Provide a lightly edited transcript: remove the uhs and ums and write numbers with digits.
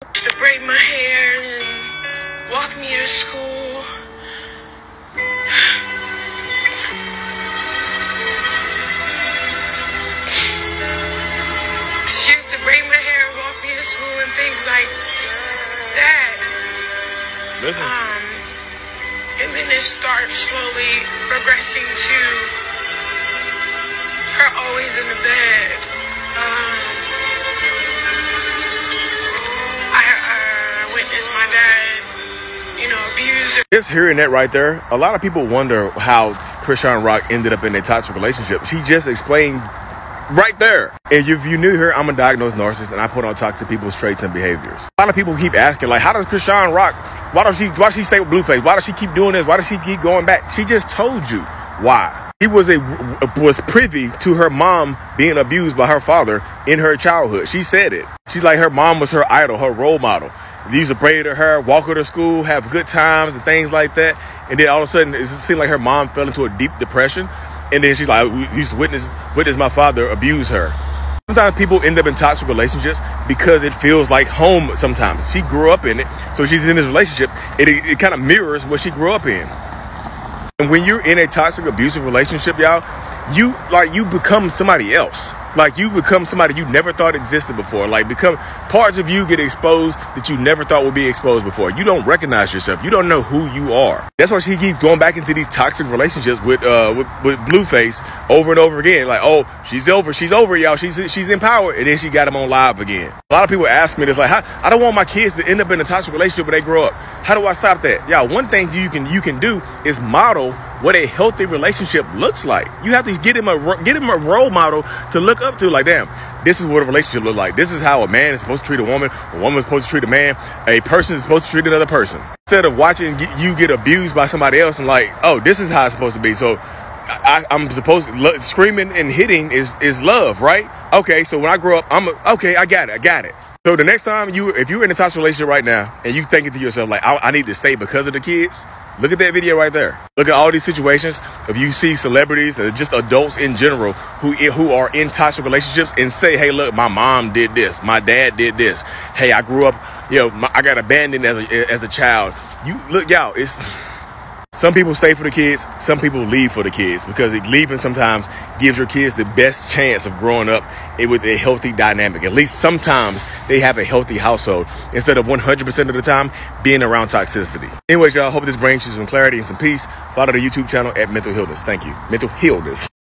To braid my hair and walk me to school. She used to braid my hair and walk me to school and things like that. And then it starts slowly progressing to her always in the bed. I witnessed my dad, abuse her. Just hearing that right there, a lot of people wonder how Chrisean Rock ended up in a toxic relationship. She just explained right there. And if you knew her, I'm a diagnosed narcissist and I put on toxic people's traits and behaviors. A lot of people keep asking, like, how does Chrisean Rock, why does she stay with Blueface? Why does she keep doing this? Why does she keep going back? She just told you why. He was privy to her mom being abused by her father in her childhood. She said it. She's like, her mom was her idol, her role model. They used to braid her, walk her to school, have good times and things like that. And then all of a sudden, it seemed like her mom fell into a deep depression. And then she's like, we used to witness my father abuse her. Sometimes people end up in toxic relationships because it feels like home sometimes. She grew up in it, so she's in this relationship. It kind of mirrors what she grew up in. And when you're in a toxic, abusive relationship, y'all, you become somebody else. Like, you become somebody you never thought existed before. Like, parts of you get exposed that you never thought would be exposed before. You don't recognize yourself. You don't know who you are. That's why she keeps going back into these toxic relationships with Blueface over and over again. Like, oh, she's over, y'all. She's in power. And then she got him on live again. A lot of people ask me this, like, I don't want my kids to end up in a toxic relationship when they grow up. How do I stop that? Y'all, one thing you can do is model what a healthy relationship looks like. You have to get him a role model to look up to. Like, damn, this is what a relationship looks like. This is how a man is supposed to treat a woman is supposed to treat a man, a person is supposed to treat another person. Instead of watching you get abused by somebody else and like, oh, this is how it's supposed to be. So I'm supposed to screaming and hitting is love, right? Okay, so when I grow up, I got it. So the next time if you're in a toxic relationship right now and you thinking to yourself like, I need to stay because of the kids, look at that video right there. Look at all these situations. If you see celebrities or just adults in general who are in toxic relationships and say, hey, look, my mom did this, my dad did this. Hey, I grew up, I got abandoned as a child. You look, y'all, some people stay for the kids, some people leave for the kids, because leaving sometimes gives your kids the best chance of growing up with a healthy dynamic. At least sometimes they have a healthy household instead of 100% of the time being around toxicity. Anyways, y'all, hope this brings you some clarity and some peace. Follow the YouTube channel at Mental Healness. Thank you. Mental Healness.